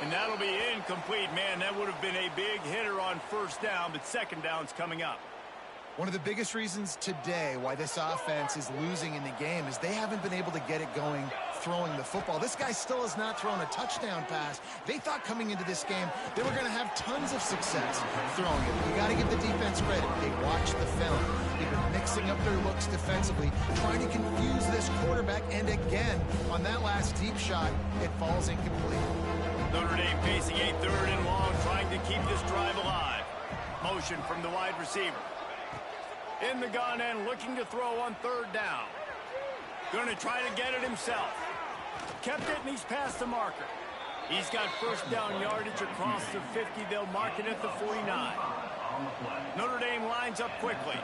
And that'll be incomplete. Man, that would have been a big hitter on 1st down, but 2nd down's coming up. One of the biggest reasons today why this offense is losing in the game is they haven't been able to get it going throwing the football. This guy still has not thrown a touchdown pass. They thought coming into this game they were going to have tons of success throwing it. You got to give the defense credit. They watched the film. They've been mixing up their looks defensively, trying to confuse this quarterback, and again, on that last deep shot, it falls incomplete. Notre Dame facing a 3rd and long, trying to keep this drive alive. Motion from the wide receiver. In the gun and looking to throw on 3rd down. Going to try to get it himself. Kept it, and he's past the marker. He's got 1st down yardage across the 50. They'll mark it at the 49. Notre Dame lines up quickly.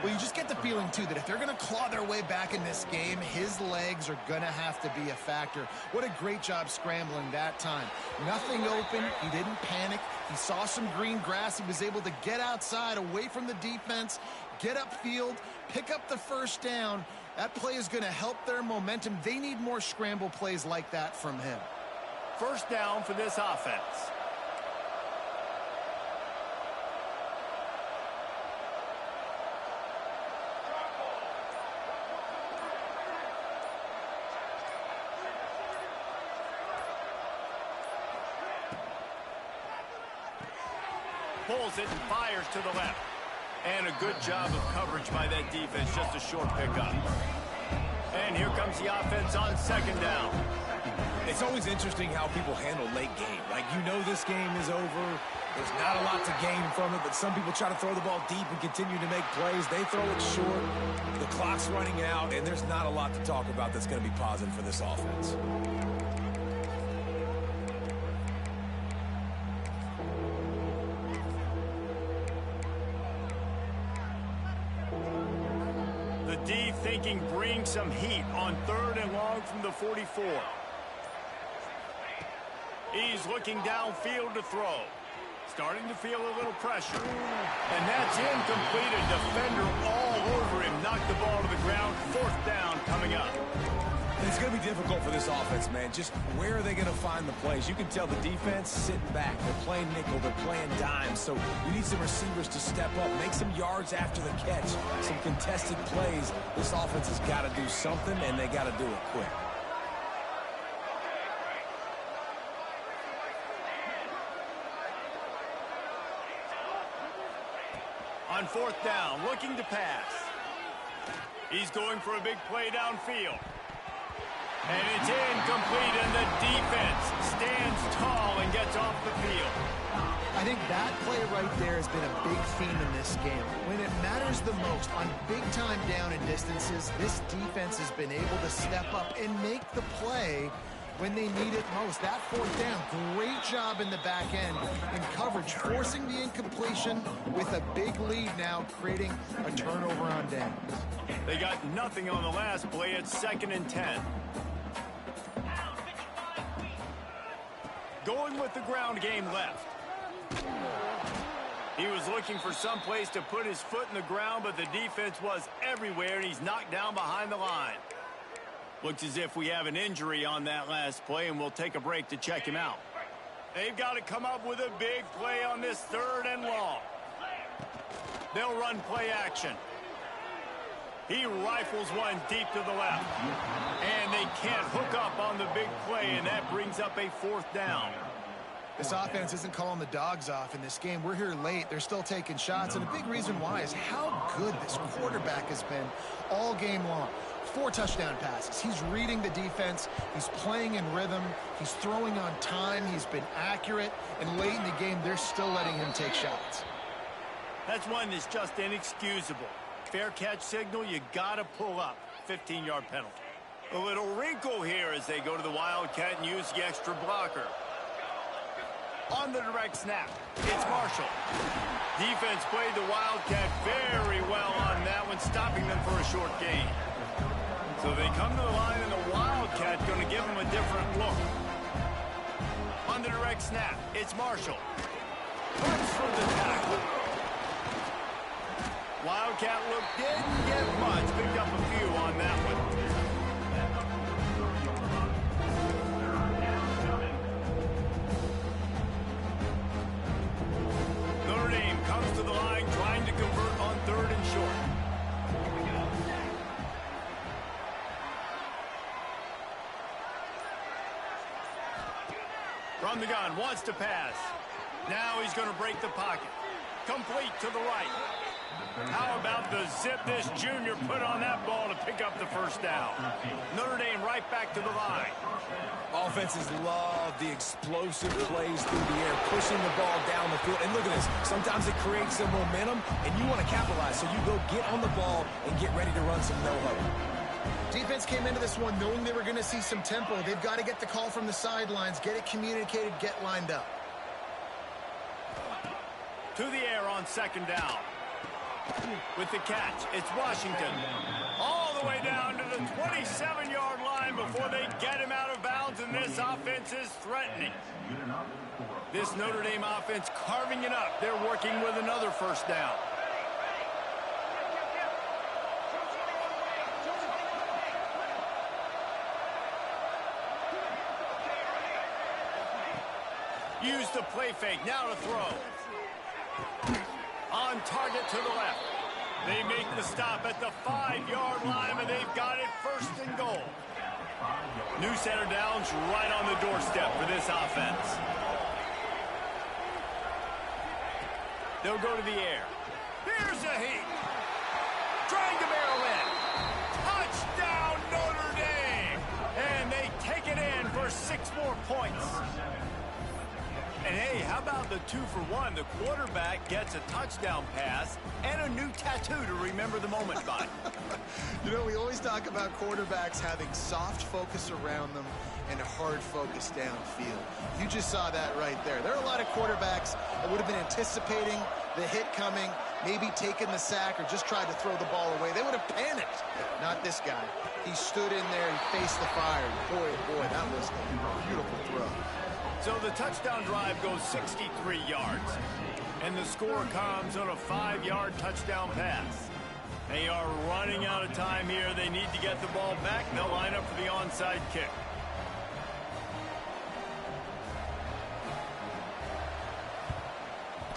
Well, you just get the feeling, too, that if they're going to claw their way back in this game, his legs are going to have to be a factor. What a great job scrambling that time. Nothing open. He didn't panic. He saw some green grass. He was able to get outside, away from the defense, get upfield, pick up the 1st down. That play is going to help their momentum. They need more scramble plays like that from him. 1st down for this offense. Pulls it and fires to the left. And a good job of coverage by that defense. Just a short pickup. And here comes the offense on 2nd down. It's always interesting how people handle late game. Like, you know this game is over. There's not a lot to gain from it, but some people try to throw the ball deep and continue to make plays. They throw it short. The clock's running out, and there's not a lot to talk about that's going to be positive for this offense. The D thinking bring some heat on 3rd and long from the 44. He's looking downfield to throw. Starting to feel a little pressure. And that's incomplete. A defender all over him. Knocked the ball to the ground. 4th down coming up. It's going to be difficult for this offense, man. Just where are they going to find the plays? You can tell the defense sitting back. They're playing nickel. They're playing dime. So you need some receivers to step up, make some yards after the catch, some contested plays. This offense has got to do something, and they got to do it quick. On fourth down, looking to pass. He's going for a big play downfield. And it's incomplete, and the defense stands tall and gets off the field. I think that play right there has been a big theme in this game. When it matters the most, on big-time down and distances, this defense has been able to step up and make the play when they need it most. That fourth down, great job in the back end in coverage, forcing the incompletion with a big lead now, creating a turnover on downs. They got nothing on the last play. It's 2nd and 10. Going with the ground game left. He was looking for some place to put his foot in the ground, but the defense was everywhere, and he's knocked down behind the line. Looks as if we have an injury on that last play, and we'll take a break to check him out. They've got to come up with a big play on this 3rd and long. They'll run play action. He rifles one deep to the left. And they can't hook up on the big play, and that brings up a 4th down. This offense isn't calling the dogs off in this game. We're here late. They're still taking shots, and a big reason why is how good this quarterback has been all game long. 4 touchdown passes. He's reading the defense. He's playing in rhythm. He's throwing on time. He's been accurate. And late in the game, they're still letting him take shots. That's one that's just inexcusable. Fair catch signal, you got to pull up. 15-yard penalty. A little wrinkle here as they go to the Wildcat and use the extra blocker. On the direct snap, it's Marshall. Defense played the Wildcat very well on that one, stopping them for a short gain. So they come to the line, and the Wildcat going to give them a different look. On the direct snap, it's Marshall. Runs for the tackle. Wildcat look didn't get much. Picked up a few on that one. Notre Dame comes to the line trying to convert on 3rd and short. From the gun, wants to pass. Now he's going to break the pocket. Complete to the right. How about the zip this junior put on that ball to pick up the 1st down? Notre Dame right back to the line. Offenses love the explosive plays through the air, pushing the ball down the field. And look at this. Sometimes it creates some momentum, and you want to capitalize. So you go get on the ball and get ready to run some no-huddle. Defense came into this one knowing they were going to see some tempo. They've got to get the call from the sidelines, get it communicated, get lined up. To the air on 2nd down. With the catch, it's Washington. All the way down to the 27-yard line before they get him out of bounds, and this offense is threatening. This Notre Dame offense carving it up. They're working with another 1st down. Use the play fake, now to throw. On target to the left. They make the stop at the 5-yard line, and they've got it 1st and goal. New center downs right on the doorstep for this offense. They'll go to the air. Here's a heat. Trying to barrel in. Touchdown, Notre Dame. And they take it in for 6 more points. And hey, how about the 2-for-1? The quarterback gets a touchdown pass and a new tattoo to remember the moment by. You know, we always talk about quarterbacks having soft focus around them and hard focus downfield. You just saw that right there. There are a lot of quarterbacks that would have been anticipating the hit coming, maybe taking the sack or just tried to throw the ball away. They would have panicked. Not this guy. He stood in there, he faced the fire. Boy, oh boy, that was a beautiful throw. So the touchdown drive goes 63 yards. And the score comes on a 5-yard touchdown pass. They are running out of time here. They need to get the ball back. They'll line up for the onside kick.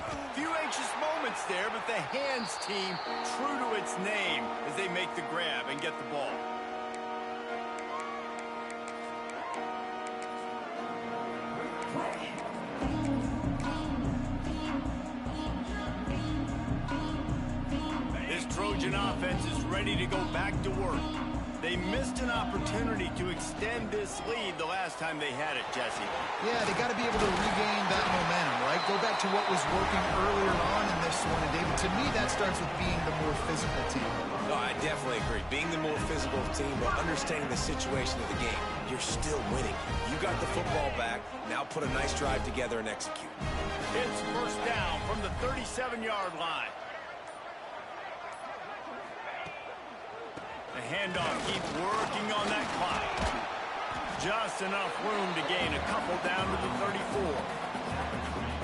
A few anxious moments there, but the hands team true to its name as they make the grab and get the ball. This Trojan offense is ready to go back to work. They missed an opportunity to extend this lead the last time they had it, Jesse. Yeah, they got to be able to regain that momentum, right? Go back to what was working earlier on in this one. And, David, to me, that starts with being the more physical team. No, I definitely agree. Being the more physical team, but understanding the situation of the game. You're still winning. You got the football back. Now put a nice drive together and execute. It's first down from the 37-yard line. The handoff, keep working on that clock. Just enough room to gain a couple down to the 34.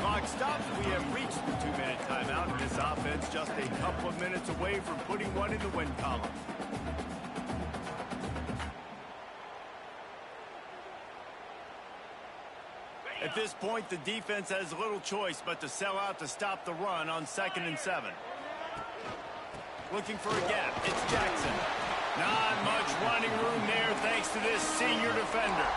Clock stops. We have reached the 2-minute timeout. This offense just a couple of minutes away from putting one in the win column. At this point, the defense has little choice but to sell out to stop the run on 2nd and 7. Looking for a gap. It's Jackson. Not much running room there thanks to this senior defender.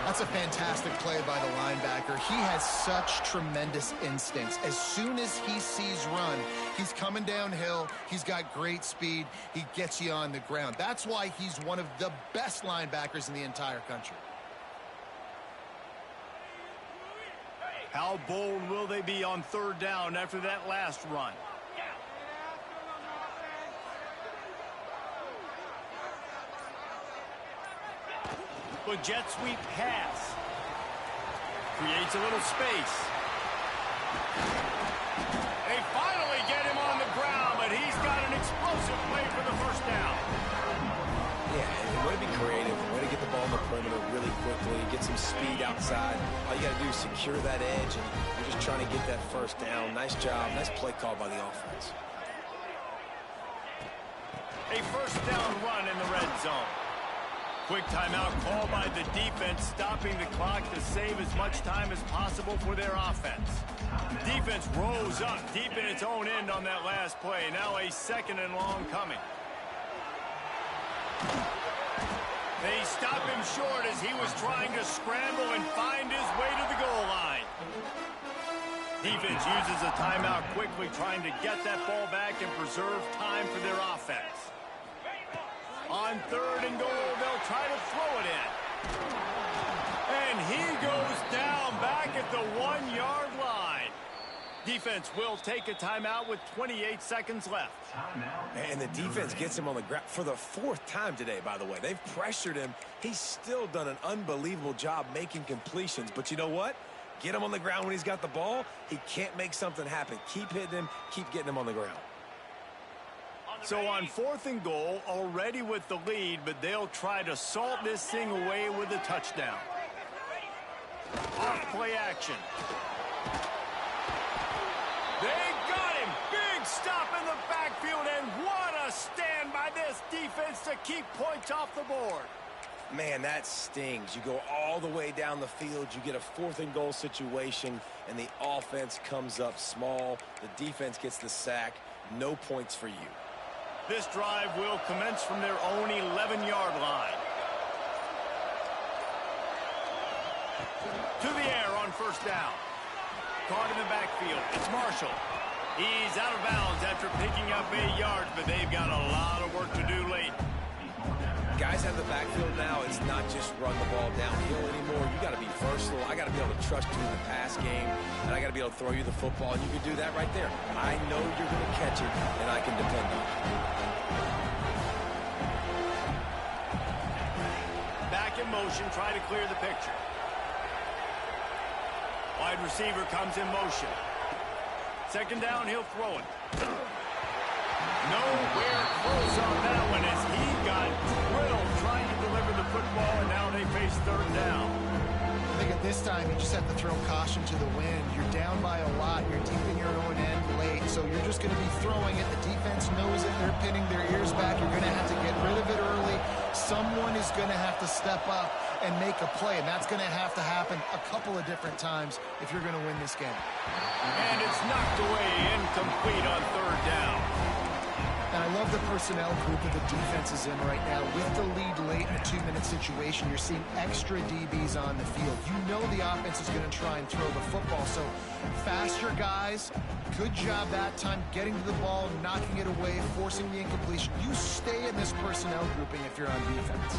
That's a fantastic play by the linebacker. He has such tremendous instincts. As soon as he sees run, he's coming downhill. He's got great speed. He gets you on the ground. That's why he's one of the best linebackers in the entire country. How bold will they be on 3rd down after that last run? But jet sweep pass. Creates a little space. They finally get him on the ground, but he's got an explosive play for the first down. Yeah, and way to be creative, way to get the ball in the perimeter really quickly, get some speed outside. All you got to do is secure that edge, and you're just trying to get that first down. Nice job. Nice play call by the offense. A first down run in the red zone. Quick timeout call by the defense, stopping the clock to save as much time as possible for their offense. Defense rose up deep in its own end on that last play. Now a 2nd and long coming. They stop him short as he was trying to scramble and find his way to the goal line. Defense uses a timeout quickly, trying to get that ball back and preserve time for their offense. On 3rd and goal, they'll try to throw it in. And he goes down back at the 1-yard line. Defense will take a timeout with 28 seconds left. And the defense gets him on the ground for the 4th time today, by the way. They've pressured him. He's still done an unbelievable job making completions. But you know what? Get him on the ground when he's got the ball. He can't make something happen. Keep hitting him. Keep getting him on the ground. So on 4th and goal, already with the lead, but they'll try to salt this thing away with a touchdown. Off play action. They got him. Big stop in the backfield, and what a stand by this defense to keep points off the board. Man, that stings. You go all the way down the field, you get a 4th and goal situation, and the offense comes up small. The defense gets the sack. No points for you. This drive will commence from their own 11-yard line. To the air on 1st down. Caught in the backfield. It's Marshall. He's out of bounds after picking up 8 yards, but they've got a lot of work to do late. Guys have the backfield now. It's not just run the ball downhill anymore. You got to be versatile. I got to be able to trust you in the pass game, and I got to be able to throw you the football, and you can do that right there. I know you're going to catch it, and I can depend on it. Back in motion, try to clear the picture. Wide receiver comes in motion. 2nd down, he'll throw it. Nowhere close on that one as he got drilled trying to deliver the football, and now they face 3rd down. I think at this time time, you just have to throw caution to the wind. You're down by a lot. You're deep in your own end late, so you're just going to be throwing it. The defense knows it. They're pinning their ears back. You're going to have to get rid of it early. Someone is going to have to step up and make a play, and that's going to have to happen a couple of different times if you're going to win this game. And it's knocked away, incomplete on third down. And I love the personnel group that the defense is in right now. With the lead late in a 2-minute situation, you're seeing extra DBs on the field. You know the offense is going to try and throw the football. So faster guys, good job that time getting to the ball, knocking it away, forcing the incompletion. You stay in this personnel grouping if you're on defense.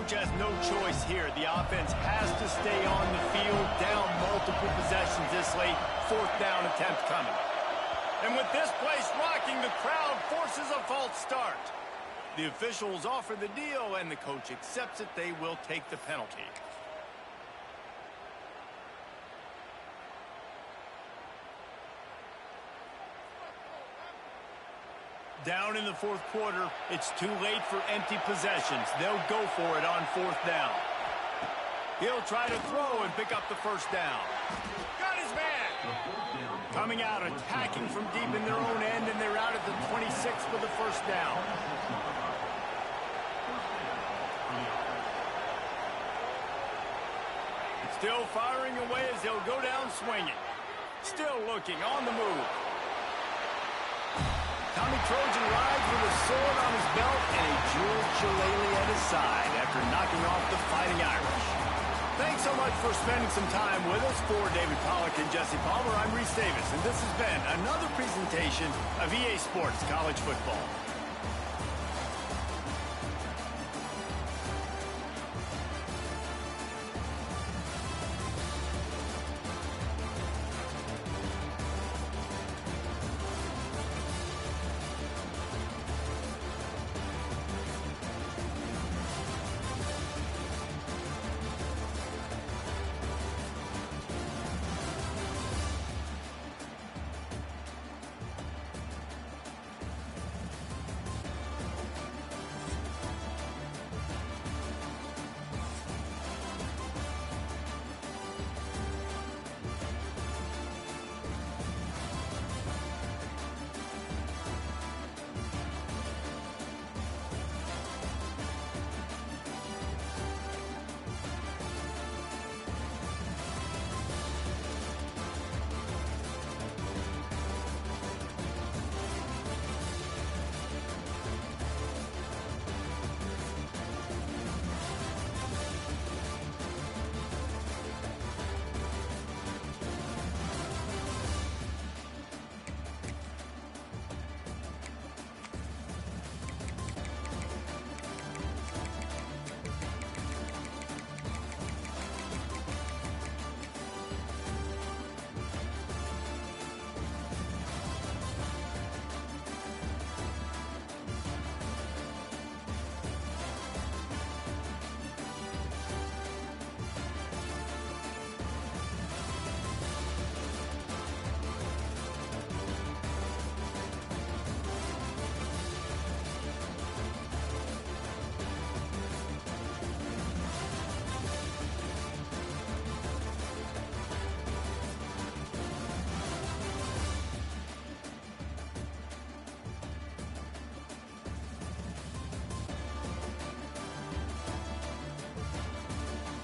Has no choice here. The offense has to stay on the field, down multiple possessions this late. Fourth down attempt coming. And with this place rocking, the crowd forces a false start. The officials offer the deal, and the coach accepts it. They will take the penalty. Down in the fourth quarter, it's too late for empty possessions. They'll go for it on fourth down. He'll try to throw and pick up the first down. Got his man. Coming out, attacking from deep in their own end, and they're out at the 26 for the first down. Still firing away as they'll go down swinging. Still looking on the move. Tommy Trojan rides with a sword on his belt and a jeweled shillelagh at his side after knocking off the Fighting Irish. Thanks so much for spending some time with us. For David Pollack and Jesse Palmer, I'm Reese Davis, and this has been another presentation of EA Sports College Football.